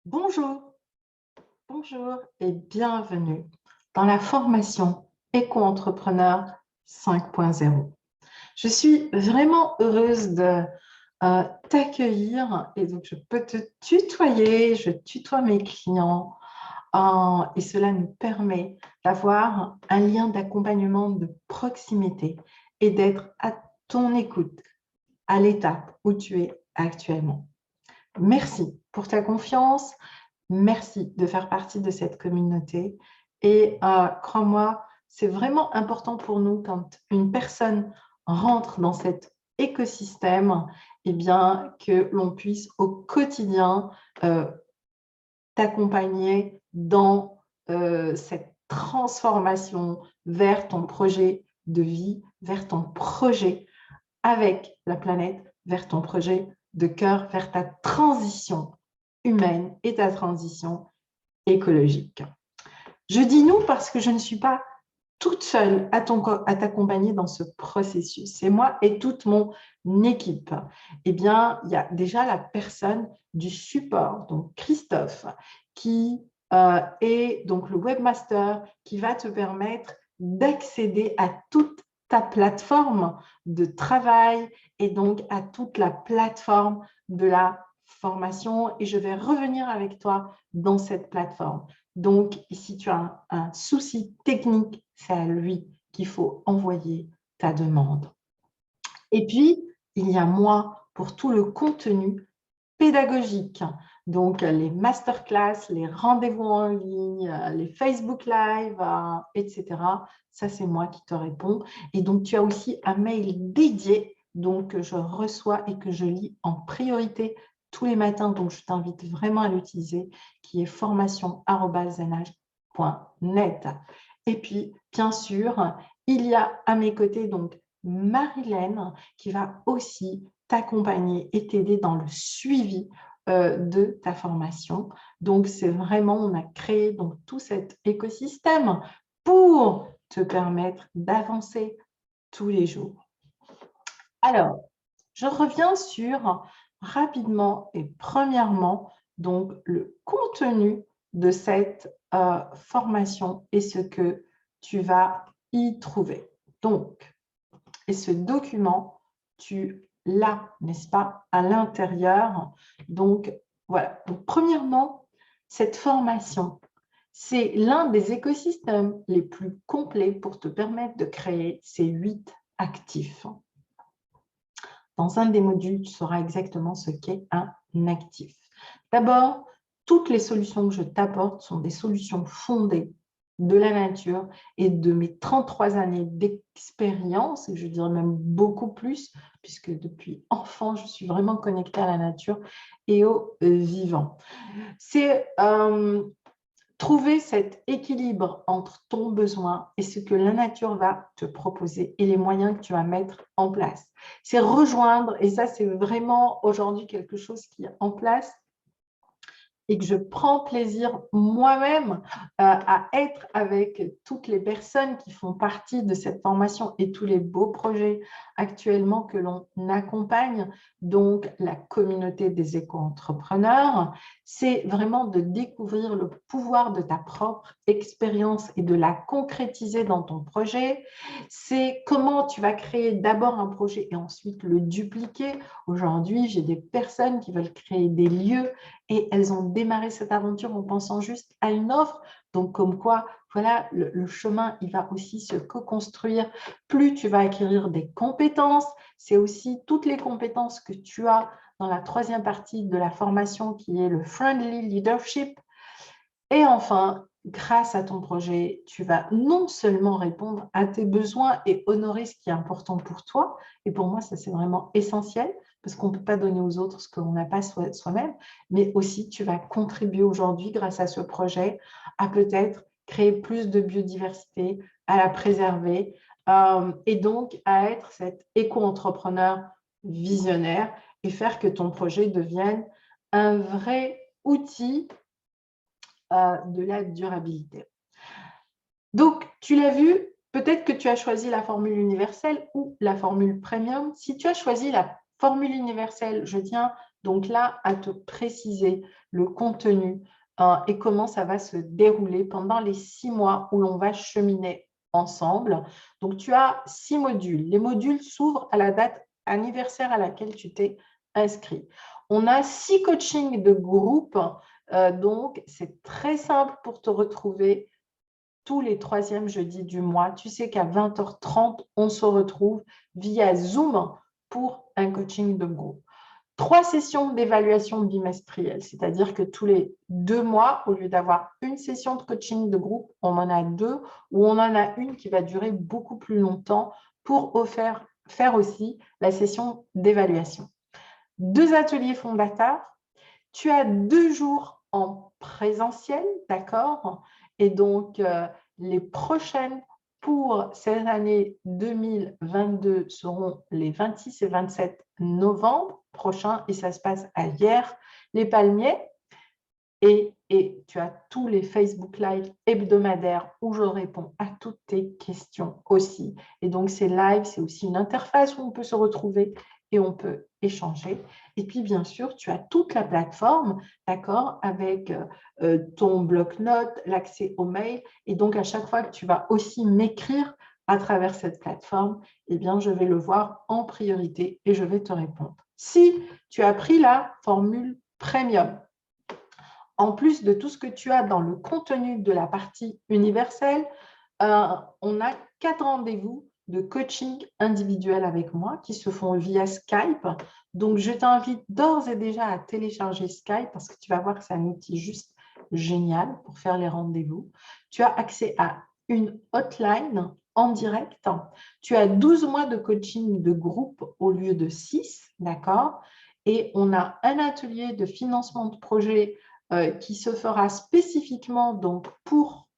Bonjour, bonjour et bienvenue dans la formation Éco-entrepreneur 5.0. Je suis vraiment heureuse de t'accueillir et donc je peux te tutoyer, je tutoie mes clients et cela nous permet d'avoir un lien d'accompagnement de proximité et d'être à ton écoute à l'étape où tu es actuellement. Merci pour ta confiance. Merci de faire partie de cette communauté. Et crois-moi, c'est vraiment important pour nous quand une personne rentre dans cet écosystème, eh bien, que l'on puisse au quotidien euh, t'accompagner dans cette transformation vers ton projet de vie, vers ton projet avec la planète, vers ton projet de cœur, vers ta transition humaine et ta transition écologique. Je dis nous parce que je ne suis pas toute seule à t'accompagner dans ce processus. C'est moi et toute mon équipe. Eh bien, il y a déjà la personne du support, donc Christophe, qui est donc le webmaster qui va te permettre d'accéder à toute ta plateforme de travail et donc à toute la plateforme de la formation. Et je vais revenir avec toi dans cette plateforme. Donc, si tu as un souci technique, c'est à lui qu'il faut envoyer ta demande. Et puis, il y a moi pour tout le contenu pédagogique. Donc, les masterclass, les rendez-vous en ligne, les Facebook Live, etc. Ça, c'est moi qui te réponds. Et donc, tu as aussi un mail dédié donc, que je reçois et que je lis en priorité tous les matins. Donc, je t'invite vraiment à l'utiliser, qui est formation@zenage.net. Et puis, bien sûr, il y a à mes côtés donc Marilène qui va aussi t'accompagner et t'aider dans le suivi de ta formation. Donc, c'est vraiment, on a créé donc, tout cet écosystème pour te permettre d'avancer tous les jours. Alors, je reviens sur rapidement et premièrement donc le contenu de cette formation et ce que tu vas y trouver. Donc, et ce document, tu l'as, n'est-ce pas, à l'intérieur. Donc, voilà. Donc, premièrement, cette formation, c'est l'un des écosystèmes les plus complets pour te permettre de créer ces 8 actifs. Dans un des modules, tu sauras exactement ce qu'est un actif. D'abord, toutes les solutions que je t'apporte sont des solutions fondées de la nature et de mes 33 années d'expérience, et je dirais même beaucoup plus, puisque depuis enfant, je suis vraiment connectée à la nature et au vivant. C'est trouver cet équilibre entre ton besoin et ce que la nature va te proposer et les moyens que tu vas mettre en place. C'est rejoindre, et ça c'est vraiment aujourd'hui quelque chose qui est en place, et que je prends plaisir moi-même à être avec toutes les personnes qui font partie de cette formation et tous les beaux projets actuellement que l'on accompagne, donc la communauté des éco-entrepreneurs, c'est vraiment de découvrir le pouvoir de ta propre expérience et de la concrétiser dans ton projet. C'est comment tu vas créer d'abord un projet et ensuite le dupliquer. Aujourd'hui, j'ai des personnes qui veulent créer des lieux et elles ont démarré cette aventure en pensant juste à une offre. Donc, comme quoi, voilà, le chemin, il va aussi se co-construire. Plus tu vas acquérir des compétences, c'est aussi toutes les compétences que tu as dans la troisième partie de la formation qui est le Friendly Leadership. Et enfin, grâce à ton projet, tu vas non seulement répondre à tes besoins et honorer ce qui est important pour toi, et pour moi, ça c'est vraiment essentiel, parce qu'on ne peut pas donner aux autres ce qu'on n'a pas soi-même, mais aussi tu vas contribuer aujourd'hui, grâce à ce projet, à peut-être créer plus de biodiversité, à la préserver, et donc à être cet éco-entrepreneur visionnaire et faire que ton projet devienne un vrai outil de la durabilité. Donc, tu l'as vu, peut-être que tu as choisi la formule universelle ou la formule premium. Si tu as choisi la formule universelle, je tiens donc là, à te préciser le contenu et comment ça va se dérouler pendant les 6 mois où l'on va cheminer ensemble. Donc, tu as 6 modules. Les modules s'ouvrent à la date anniversaire à laquelle tu t'es inscrit. On a 6 coachings de groupe, donc c'est très simple pour te retrouver tous les 3e jeudis du mois. Tu sais qu'à 20h30, on se retrouve via Zoom pour un coaching de groupe. 3 sessions d'évaluation bimestrielle, c'est-à-dire que tous les 2 mois, au lieu d'avoir une session de coaching de groupe, on en a 2 ou on en a une qui va durer beaucoup plus longtemps pour faire aussi la session d'évaluation. 2 ateliers fondateurs. Tu as 2 jours en présentiel, d'accord? Et donc, les prochaines pour cette année 2022 seront les 26 et 27 novembre prochains et ça se passe à Hyères-les-Palmiers. Et tu as tous les Facebook Live hebdomadaires où je réponds à toutes tes questions aussi. Et donc, ces lives, c'est aussi une interface où on peut se retrouver et on peut échanger. Et puis, bien sûr, tu as toute la plateforme, d'accord, avec ton bloc-notes, l'accès au mail. Et donc, à chaque fois que tu vas aussi m'écrire à travers cette plateforme, eh bien, je vais le voir en priorité et je vais te répondre. Si tu as pris la formule premium, en plus de tout ce que tu as dans le contenu de la partie universelle, on a 4 rendez-vous de coaching individuel avec moi qui se font via Skype. Donc, je t'invite d'ores et déjà à télécharger Skype parce que tu vas voir que c'est un outil juste génial pour faire les rendez-vous. Tu as accès à une hotline en direct. Tu as 12 mois de coaching de groupe au lieu de 6, d'accord? Et on a un atelier de financement de projet qui se fera spécifiquement donc pour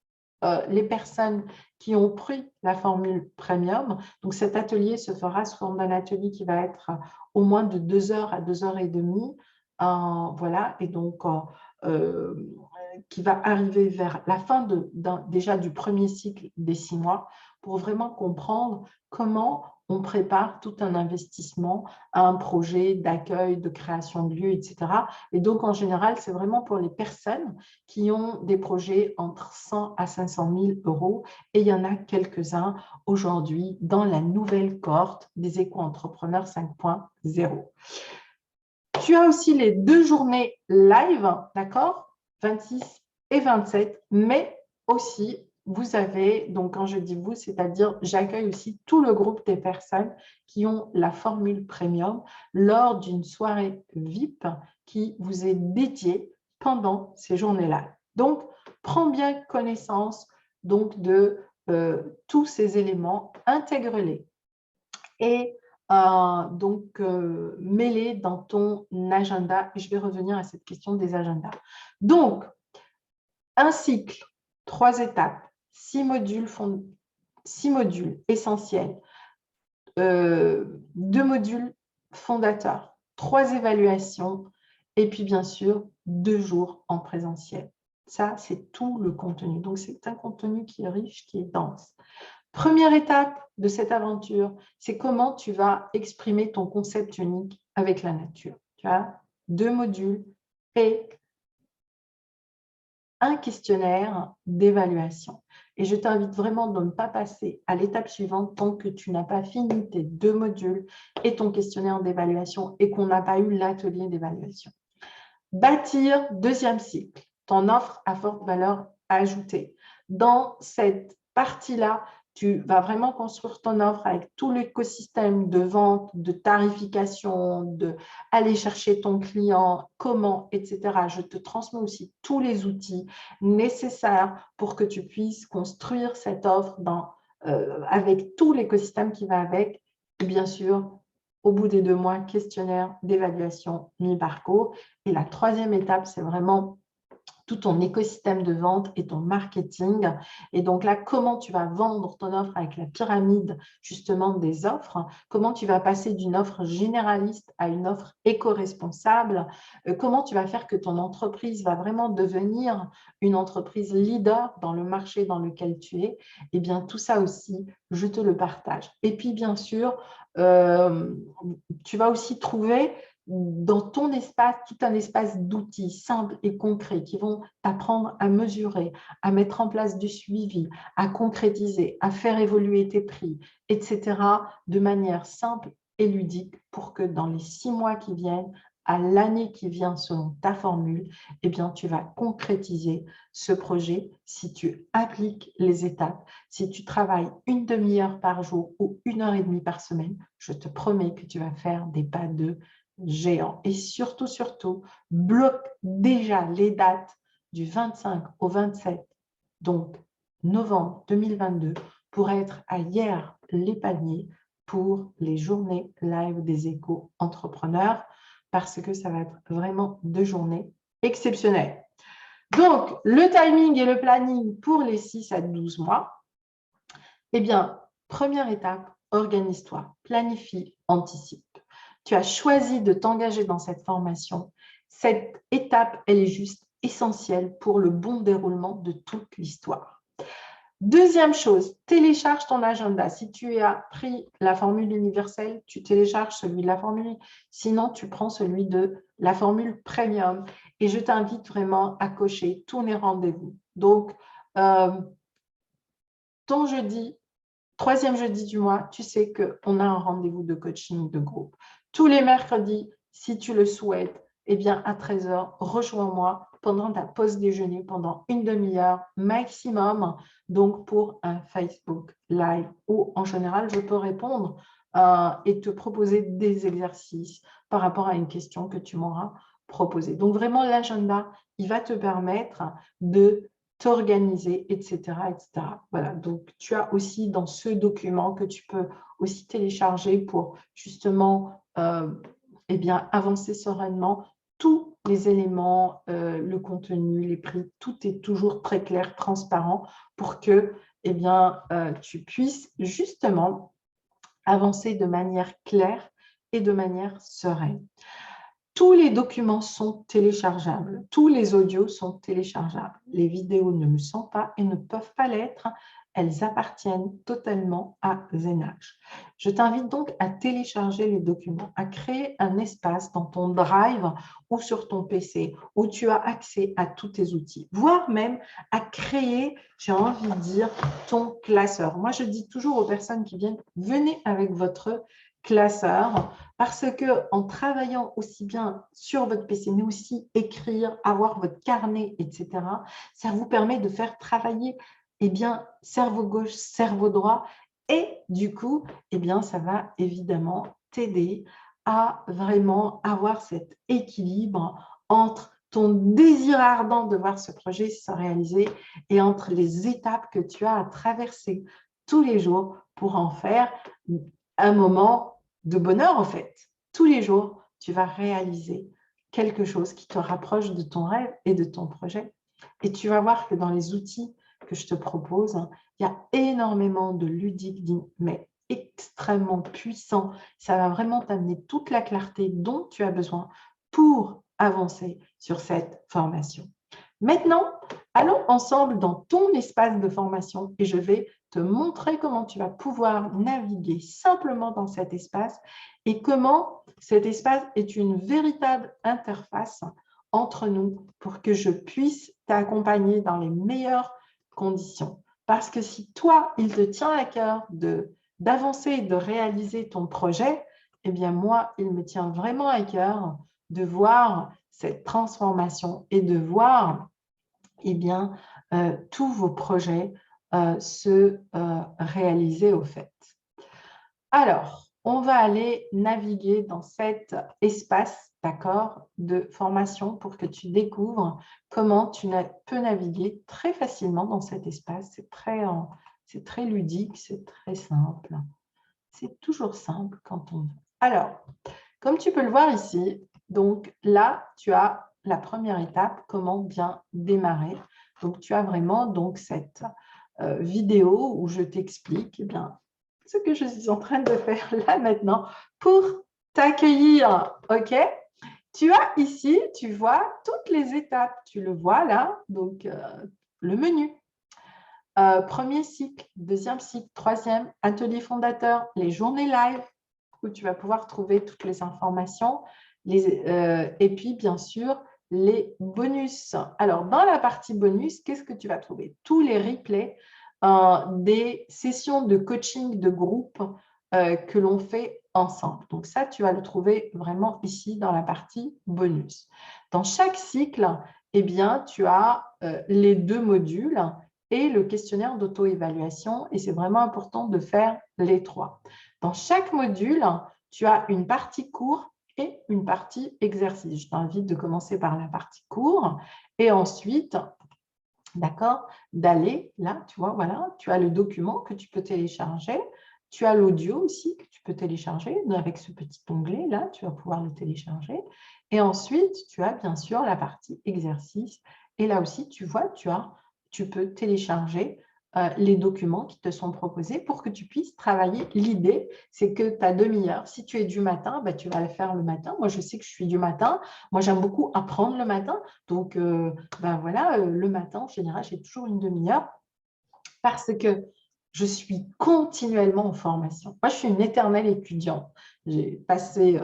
les personnes qui ont pris la formule premium. Donc, cet atelier se fera sous forme d'un atelier qui va être au moins de 2 heures à 2h30. Voilà, et donc qui va arriver vers la fin déjà du premier cycle des 6 mois pour vraiment comprendre comment on prépare tout un investissement à un projet d'accueil, de création de lieux, etc. Et donc, en général, c'est vraiment pour les personnes qui ont des projets entre 100 à 500 000 euros. Et il y en a quelques-uns aujourd'hui dans la nouvelle cohorte des éco-entrepreneurs 5.0. Tu as aussi les 2 journées live, d'accord, 26 et 27, mais aussi, vous avez, donc quand je dis vous, c'est-à-dire j'accueille aussi tout le groupe des personnes qui ont la formule premium lors d'une soirée VIP qui vous est dédiée pendant ces journées-là. Donc, prends bien connaissance donc, de tous ces éléments, intègre-les. Et donc, mets-les dans ton agenda. Et je vais revenir à cette question des agendas. Donc, un cycle, 3 étapes, 6 modules, 6 modules essentiels, 2 modules fondateurs, 3 évaluations et puis bien sûr 2 jours en présentiel. Ça, c'est tout le contenu. Donc, c'est un contenu qui est riche, qui est dense. Première étape de cette aventure, c'est comment tu vas exprimer ton concept unique avec la nature. Tu as 2 modules et un questionnaire d'évaluation. Et je t'invite vraiment de ne pas passer à l'étape suivante tant que tu n'as pas fini tes 2 modules et ton questionnaire d'évaluation et qu'on n'a pas eu l'atelier d'évaluation. Bâtir 2e cycle, ton offre à forte valeur ajoutée. Dans cette partie-là, tu vas vraiment construire ton offre avec tout l'écosystème de vente, de tarification, de aller chercher ton client, comment, etc. Je te transmets aussi tous les outils nécessaires pour que tu puisses construire cette offre avec tout l'écosystème qui va avec. Et bien sûr, au bout des 2 mois, questionnaire d'évaluation mi-parcours. Et la 3e étape, c'est vraiment tout ton écosystème de vente et ton marketing. Et donc là, comment tu vas vendre ton offre avec la pyramide justement des offres, comment tu vas passer d'une offre généraliste à une offre éco-responsable, comment tu vas faire que ton entreprise va vraiment devenir une entreprise leader dans le marché dans lequel tu es. Et bien tout ça aussi, je te le partage. Et puis bien sûr, tu vas aussi trouver dans ton espace, tout un espace d'outils simples et concrets qui vont t'apprendre à mesurer, à mettre en place du suivi, à concrétiser, à faire évoluer tes prix, etc., de manière simple et ludique pour que dans les 6 mois qui viennent, à l'année qui vient selon ta formule, eh bien, tu vas concrétiser ce projet si tu appliques les étapes, si tu travailles une demi-heure par jour ou 1 heure et demie par semaine, je te promets que tu vas faire des pas de géant. Et surtout, surtout, bloque déjà les dates du 25 au 27, donc novembre 2022, pour être à Hyères-les-Palmiers pour les journées live des éco-entrepreneurs, parce que ça va être vraiment 2 journées exceptionnelles. Donc, le timing et le planning pour les 6 à 12 mois, eh bien, première étape, organise-toi, planifie, anticipe. Tu as choisi de t'engager dans cette formation. Cette étape, elle est juste essentielle pour le bon déroulement de toute l'histoire. Deuxième chose, télécharge ton agenda. Si tu as pris la formule universelle, tu télécharges celui de la formule. Sinon, tu prends celui de la formule premium. Et je t'invite vraiment à cocher tous les rendez-vous. Donc, ton jeudi, 3e jeudi du mois, tu sais qu'on a un rendez-vous de coaching de groupe. Tous les mercredis, si tu le souhaites, eh bien à 13 h, rejoins-moi pendant ta pause déjeuner, pendant 1 demi-heure maximum, donc pour un Facebook Live où en général, je peux répondre et te proposer des exercices par rapport à une question que tu m'auras proposée. Donc vraiment, l'agenda, il va te permettre de t'organiser, etc., etc. Voilà, donc tu as aussi dans ce document que tu peux aussi télécharger pour justement eh bien, avancer sereinement tous les éléments, le contenu, les prix, tout est toujours très clair, transparent pour que eh bien, tu puisses justement avancer de manière claire et de manière sereine. Tous les documents sont téléchargeables, tous les audios sont téléchargeables. Les vidéos ne le sont pas et ne peuvent pas l'être. Elles appartiennent totalement à Zenage. Je t'invite donc à télécharger les documents, à créer un espace dans ton Drive ou sur ton PC où tu as accès à tous tes outils, voire même à créer, j'ai envie de dire, ton classeur. Moi, je dis toujours aux personnes qui viennent, venez avec votre classeur parce que en travaillant aussi bien sur votre PC, mais aussi écrire, avoir votre carnet, etc., ça vous permet de faire travailler eh bien, cerveau gauche, cerveau droit et du coup, eh bien, ça va évidemment t'aider à vraiment avoir cet équilibre entre ton désir ardent de voir ce projet se réaliser et entre les étapes que tu as à traverser tous les jours pour en faire un moment de bonheur, en fait. Tous les jours, tu vas réaliser quelque chose qui te rapproche de ton rêve et de ton projet. Et tu vas voir que dans les outils que je te propose, il y a énormément de ludiques, mais extrêmement puissants. Ça va vraiment t'amener toute la clarté dont tu as besoin pour avancer sur cette formation. Maintenant, allons ensemble dans ton espace de formation et je vais te montrer comment tu vas pouvoir naviguer simplement dans cet espace et comment cet espace est une véritable interface entre nous pour que je puisse t'accompagner dans les meilleures conditions. Parce que si toi, il te tient à cœur d'avancer et de réaliser ton projet, eh bien moi, il me tient vraiment à cœur de voir cette transformation et de voir eh bien, tous vos projets se réaliser au fait. Alors, on va aller naviguer dans cet espace, d'accord, de formation pour que tu découvres comment tu peux naviguer très facilement dans cet espace. C'est très ludique, c'est très simple. C'est toujours simple quand on veut. Alors, comme tu peux le voir ici, donc là, tu as la première étape, comment bien démarrer. Donc, tu as vraiment donc cette vidéo où je t'explique eh bien ce que je suis en train de faire là maintenant pour t'accueillir. OK? Tu as ici, tu vois toutes les étapes. Tu le vois là, donc le menu. Premier cycle, deuxième cycle, troisième, atelier fondateur, les journées live où tu vas pouvoir trouver toutes les informations, Et puis, bien sûr, les bonus. Alors, dans la partie bonus, qu'est-ce que tu vas trouver? Tous les replays des sessions de coaching de groupe que l'on fait ensemble. Donc ça, tu vas le trouver vraiment ici dans la partie bonus. Dans chaque cycle, eh bien, tu as les 2 modules et le questionnaire d'auto-évaluation et c'est vraiment important de faire les 3. Dans chaque module, tu as une partie cours et une partie exercice. Je t'invite de commencer par la partie cours et ensuite, d'accord, d'aller là, tu vois, voilà, tu as le document que tu peux télécharger, tu as l'audio aussi que tu peux télécharger avec ce petit onglet là, tu vas pouvoir le télécharger et ensuite, tu as bien sûr la partie exercice et là aussi, tu vois, tu peux télécharger les documents qui te sont proposés pour que tu puisses travailler. L'idée, c'est que ta demi-heure, si tu es du matin, bah, tu vas le faire le matin. Moi, je sais que je suis du matin. Moi, j'aime beaucoup apprendre le matin. Donc, ben voilà, le matin, en général, j'ai toujours une demi-heure parce que je suis continuellement en formation. Moi, je suis une éternelle étudiante. J'ai passé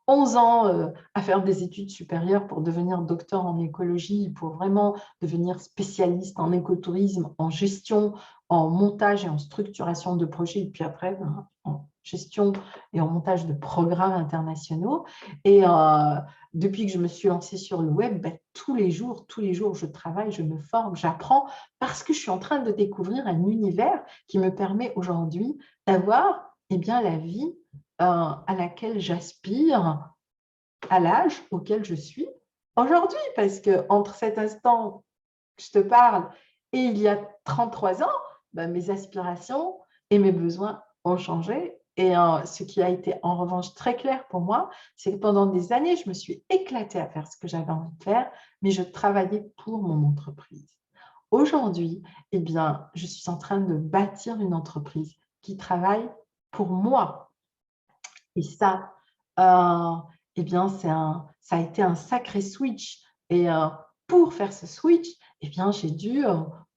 11 ans à faire des études supérieures pour devenir docteur en écologie, pour vraiment devenir spécialiste en écotourisme, en gestion, en montage et en structuration de projets, et puis après, ben, en gestion et en montage de programmes internationaux. Et depuis que je me suis lancée sur le web, ben, tous les jours, je travaille, je me forme, j'apprends parce que je suis en train de découvrir un univers qui me permet aujourd'hui d'avoir eh bien, la vie à laquelle j'aspire à l'âge auquel je suis aujourd'hui. Parce qu'entre cet instant que je te parle et il y a 33 ans, ben, mes aspirations et mes besoins ont changé. Et ce qui a été en revanche très clair pour moi, c'est que pendant des années, je me suis éclatée à faire ce que j'avais envie de faire, mais je travaillais pour mon entreprise. Aujourd'hui, eh bien, je suis en train de bâtir une entreprise qui travaille pour moi. Et ça, eh bien, ça a été un sacré switch. Et pour faire ce switch, eh bien, j'ai dû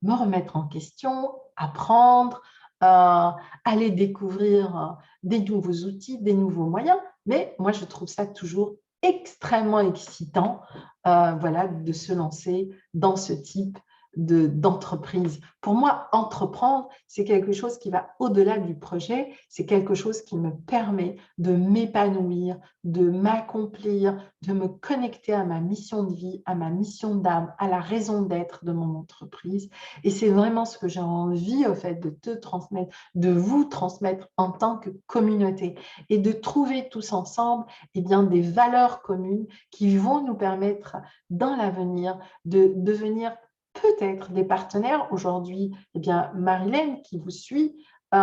me remettre en question, apprendre, aller découvrir des nouveaux outils, des nouveaux moyens. Mais moi, je trouve ça toujours extrêmement excitant voilà, de se lancer dans ce type d'entreprise. Pour moi, entreprendre, c'est quelque chose qui va au-delà du projet, c'est quelque chose qui me permet de m'épanouir, de m'accomplir, de me connecter à ma mission de vie, à ma mission d'âme, à la raison d'être de mon entreprise. Et c'est vraiment ce que j'ai envie, au fait, de te transmettre, de vous transmettre en tant que communauté et de trouver tous ensemble eh bien, des valeurs communes qui vont nous permettre dans l'avenir de devenir peut-être des partenaires. Aujourd'hui, eh bien, Marilène qui vous suit, eh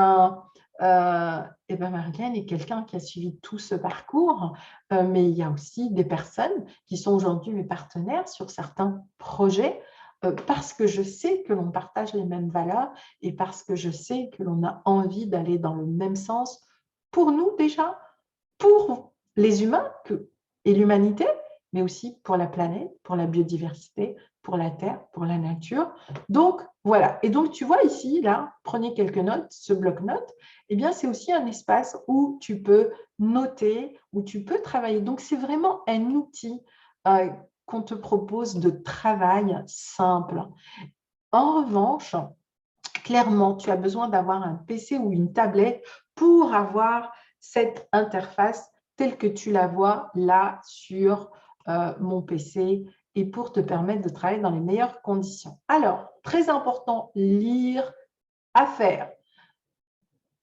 bien, Marilène est quelqu'un qui a suivi tout ce parcours, mais il y a aussi des personnes qui sont aujourd'hui mes partenaires sur certains projets parce que je sais que l'on partage les mêmes valeurs et parce que je sais que l'on a envie d'aller dans le même sens pour nous déjà, pour les humains et l'humanité, mais aussi pour la planète, pour la biodiversité, pour la terre, pour la nature. Donc, voilà. Et donc, tu vois ici, là, prenez quelques notes, ce bloc-notes, eh bien, c'est aussi un espace où tu peux noter, où tu peux travailler. Donc, c'est vraiment un outil qu'on te propose de travail simple. En revanche, clairement, tu as besoin d'avoir un PC ou une tablette pour avoir cette interface telle que tu la vois là sur mon PC et pour te permettre de travailler dans les meilleures conditions. Alors, très important, lire, à faire.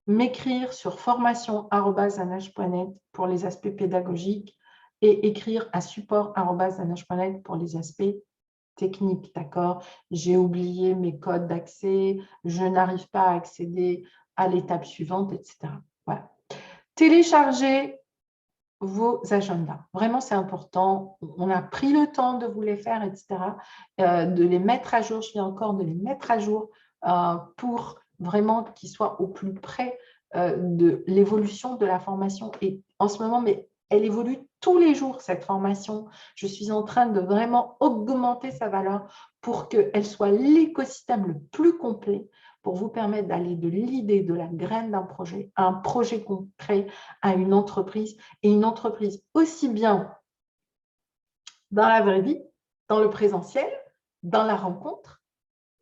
M'écrire sur formation@anage.net pour les aspects pédagogiques et écrire à support@anage.net pour les aspects techniques, d'accord? J'ai oublié mes codes d'accès, je n'arrive pas à accéder à l'étape suivante, etc. Voilà. Téléchargez vos agendas. Vraiment, c'est important. On a pris le temps de vous les faire, etc., de les mettre à jour. Je viens encore de les mettre à jour pour vraiment qu'ils soient au plus près de l'évolution de la formation. Et en ce moment, mais elle évolue tous les jours, cette formation. Je suis en train de vraiment augmenter sa valeur pour qu'elle soit l'écosystème le plus complet pour vous permettre d'aller de l'idée, de la graine d'un projet à un projet concret, à une entreprise, et une entreprise aussi bien dans la vraie vie, dans le présentiel, dans la rencontre,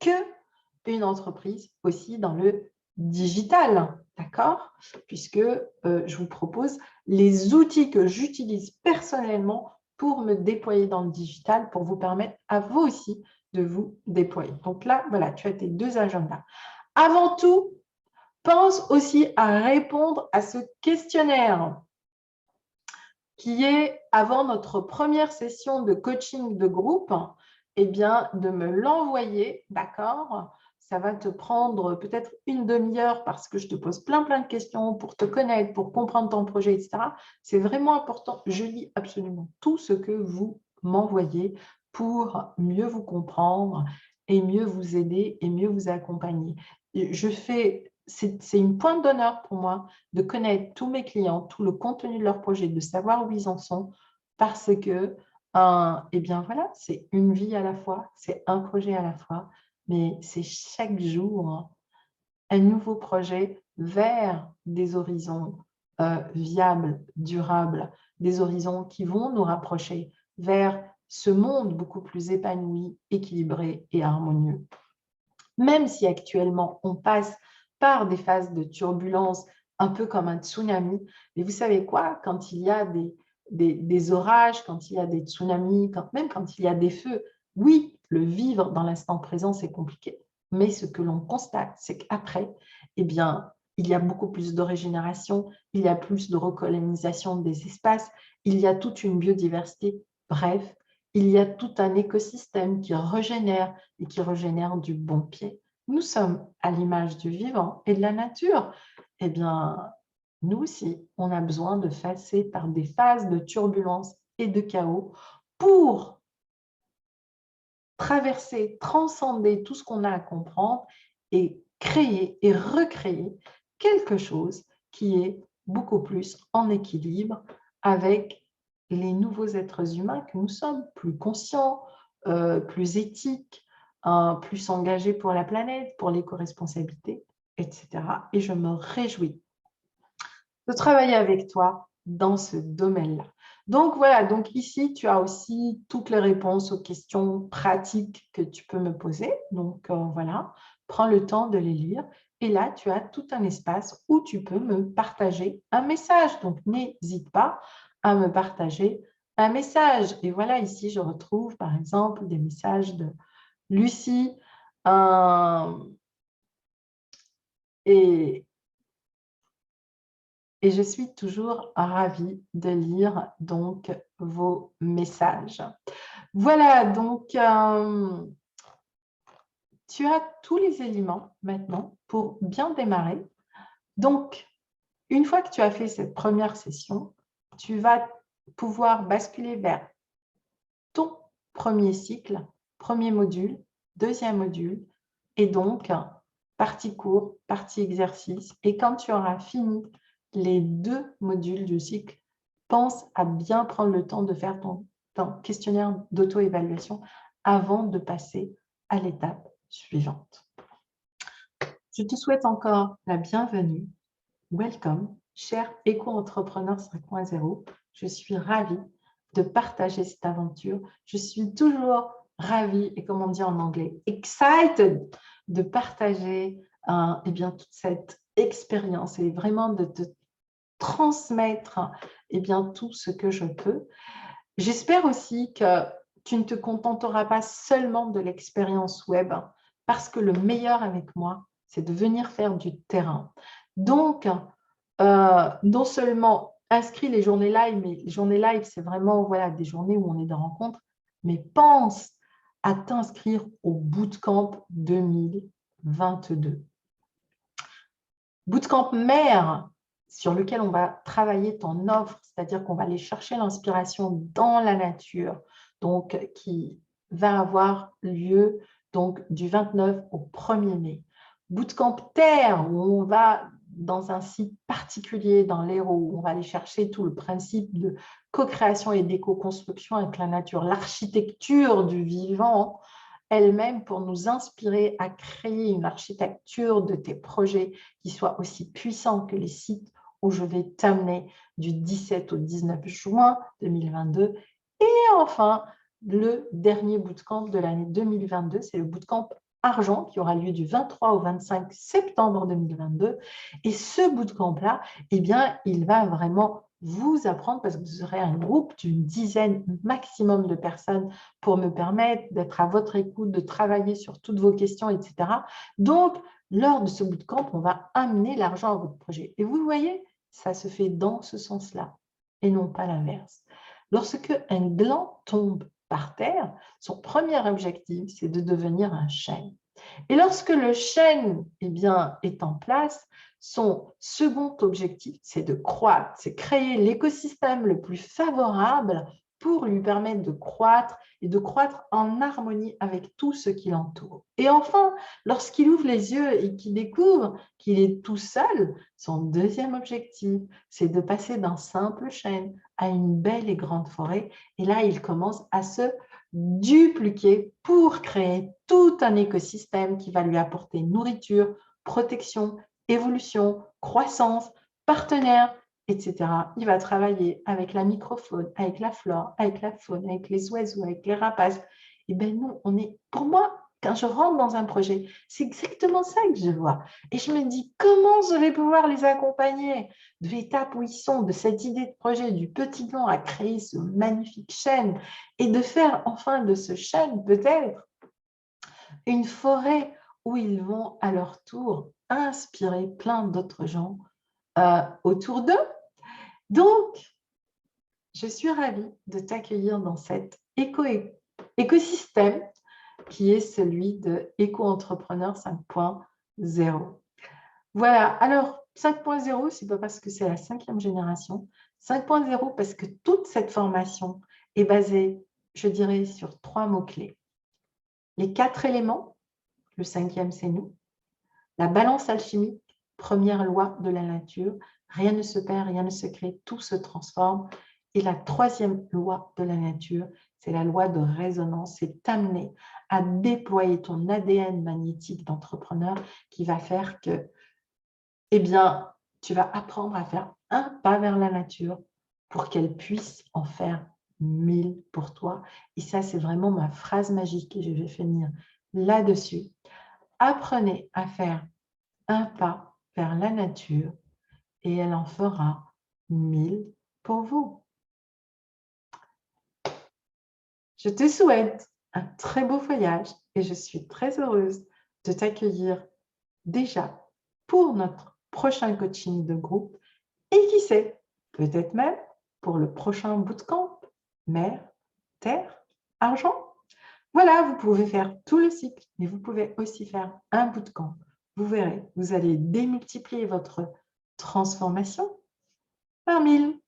que une entreprise aussi dans le digital, d'accord? Puisque je vous propose les outils que j'utilise personnellement pour me déployer dans le digital, pour vous permettre à vous aussi de vous déployer. Donc là, voilà, tu as tes 2 agendas. Avant tout, pense aussi à répondre à ce questionnaire qui est, avant notre première session de coaching de groupe, eh bien, de me l'envoyer, d'accord? Ça va te prendre peut-être une demi-heure parce que je te pose plein de questions pour te connaître, pour comprendre ton projet, etc. C'est vraiment important. Je lis absolument tout ce que vous m'envoyez pour mieux vous comprendre et mieux vous aider et mieux vous accompagner. C'est une pointe d'honneur pour moi de connaître tous mes clients, tout le contenu de leur projet, de savoir où ils en sont, parce que, eh bien voilà, c'est une vie à la fois, c'est un projet à la fois, mais c'est chaque jour un nouveau projet vers des horizons viables, durables, des horizons qui vont nous rapprocher vers ce monde beaucoup plus épanoui, équilibré et harmonieux. Même si actuellement on passe par des phases de turbulence, un peu comme un tsunami. Mais vous savez quoi? Quand il y a des orages, quand il y a des tsunamis, même quand il y a des feux, oui, le vivre dans l'instant présent, c'est compliqué. Mais ce que l'on constate, c'est qu'après, eh bien, il y a beaucoup plus de régénération, il y a plus de recolonisation des espaces, il y a toute une biodiversité. Bref, il y a tout un écosystème qui régénère et qui régénère du bon pied. Nous sommes à l'image du vivant et de la nature. Eh bien, nous aussi, on a besoin de passer par des phases de turbulence et de chaos pour traverser, transcender tout ce qu'on a à comprendre et créer et recréer quelque chose qui est beaucoup plus en équilibre avec les nouveaux êtres humains que nous sommes, plus conscients, plus éthiques, plus engagés pour la planète, pour l'éco-responsabilité, etc. Et je me réjouis de travailler avec toi dans ce domaine-là. Donc voilà, donc ici, tu as aussi toutes les réponses aux questions pratiques que tu peux me poser. Donc voilà, prends le temps de les lire. Et là, tu as tout un espace où tu peux me partager un message. Donc n'hésite pas à me partager un message. Et voilà, ici, je retrouve par exemple des messages de Lucie. Et Et je suis toujours ravie de lire donc vos messages. Voilà, donc tu as tous les éléments maintenant pour bien démarrer. Donc, une fois que tu as fait cette première session, tu vas pouvoir basculer vers ton premier cycle, premier module, deuxième module, et donc partie cours, partie exercice. Et quand tu auras fini les 2 modules du cycle, pense à bien prendre le temps de faire ton questionnaire d'auto-évaluation avant de passer à l'étape suivante. Je te souhaite encore la bienvenue. Welcome, cher éco-entrepreneur 5.0. Je suis ravie de partager cette aventure. Je suis toujours ravie, et comme on dit en anglais, excited de partager eh bien, toute cette expérience et vraiment de te transmettre eh bien, tout ce que je peux. J'espère aussi que tu ne te contenteras pas seulement de l'expérience web, parce que le meilleur avec moi, c'est de venir faire du terrain. Donc, non seulement inscris les journées live, mais les journées live, c'est vraiment voilà, des journées où on est de rencontre, mais pense à t'inscrire au Bootcamp 2022. Bootcamp mère, sur lequel on va travailler ton offre, c'est-à-dire qu'on va aller chercher l'inspiration dans la nature, donc qui va avoir lieu donc, du 29 au 1er mai. Bootcamp terre, où on va dans un site particulier dans l'Hérault, où on va aller chercher tout le principe de co-création et d'éco-construction avec la nature, l'architecture du vivant, elle-même pour nous inspirer à créer une architecture de tes projets qui soit aussi puissant que les sites où je vais t'amener du 17 au 19 juin 2022. Et enfin, le dernier bootcamp de l'année 2022, c'est le bootcamp Argent qui aura lieu du 23 au 25 septembre 2022. Et ce bootcamp-là, eh bien, il va vraiment vous apprendre, parce que vous serez un groupe d'une dizaine maximum de personnes pour me permettre d'être à votre écoute, de travailler sur toutes vos questions, etc. Donc, lors de ce bootcamp, on va amener l'argent à votre projet. Et vous voyez, ça se fait dans ce sens-là et non pas l'inverse. Lorsque un gland tombe par terre, son premier objectif, c'est de devenir un chêne. Et lorsque le chêne est en place, son second objectif, c'est de croître, c'est créer l'écosystème le plus favorable pour lui permettre de croître et de croître en harmonie avec tout ce qui l'entoure. Et enfin, lorsqu'il ouvre les yeux et qu'il découvre qu'il est tout seul, son deuxième objectif, c'est de passer d'un simple chêne à une belle et grande forêt. Et là, il commence à se dupliquer pour créer tout un écosystème qui va lui apporter nourriture, protection, évolution, croissance, partenaires, etc. Il va travailler avec la microfaune, avec la flore, avec la faune, avec les oiseaux, avec les rapaces. Et bien nous, pour moi, quand je rentre dans un projet, c'est exactement ça que je vois. Et je me dis, comment je vais pouvoir les accompagner de l'étape où ils sont, de cette idée de projet, du petit gland à créer ce magnifique chêne et de faire enfin de ce chêne peut-être une forêt où ils vont à leur tour inspirer plein d'autres gens autour d'eux. Donc, je suis ravie de t'accueillir dans cet écosystème qui est celui de Éco-entrepreneur 5.0. Voilà, alors 5.0, c'est pas parce que c'est la 5e génération. 5.0 parce que toute cette formation est basée, je dirais, sur 3 mots-clés. Les 4 éléments, le 5e, c'est nous. La balance alchimique, première loi de la nature. Rien ne se perd, rien ne se crée, tout se transforme. Et la 3e loi de la nature, c'est la loi de résonance. C'est t'amener à déployer ton ADN magnétique d'entrepreneur qui va faire que, eh bien, tu vas apprendre à faire un pas vers la nature pour qu'elle puisse en faire 1000 pour toi. Et ça, c'est vraiment ma phrase magique et je vais finir là-dessus. Apprenez à faire un pas vers la nature et elle en fera 1000 pour vous. Je te souhaite un très beau voyage et je suis très heureuse de t'accueillir déjà pour notre prochain coaching de groupe et qui sait, peut-être même pour le prochain bootcamp, mer, terre, argent. Voilà, vous pouvez faire tout le cycle, mais vous pouvez aussi faire un bootcamp. Vous verrez, vous allez démultiplier votre transformation par 1000.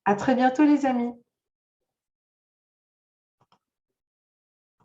À très bientôt les amis.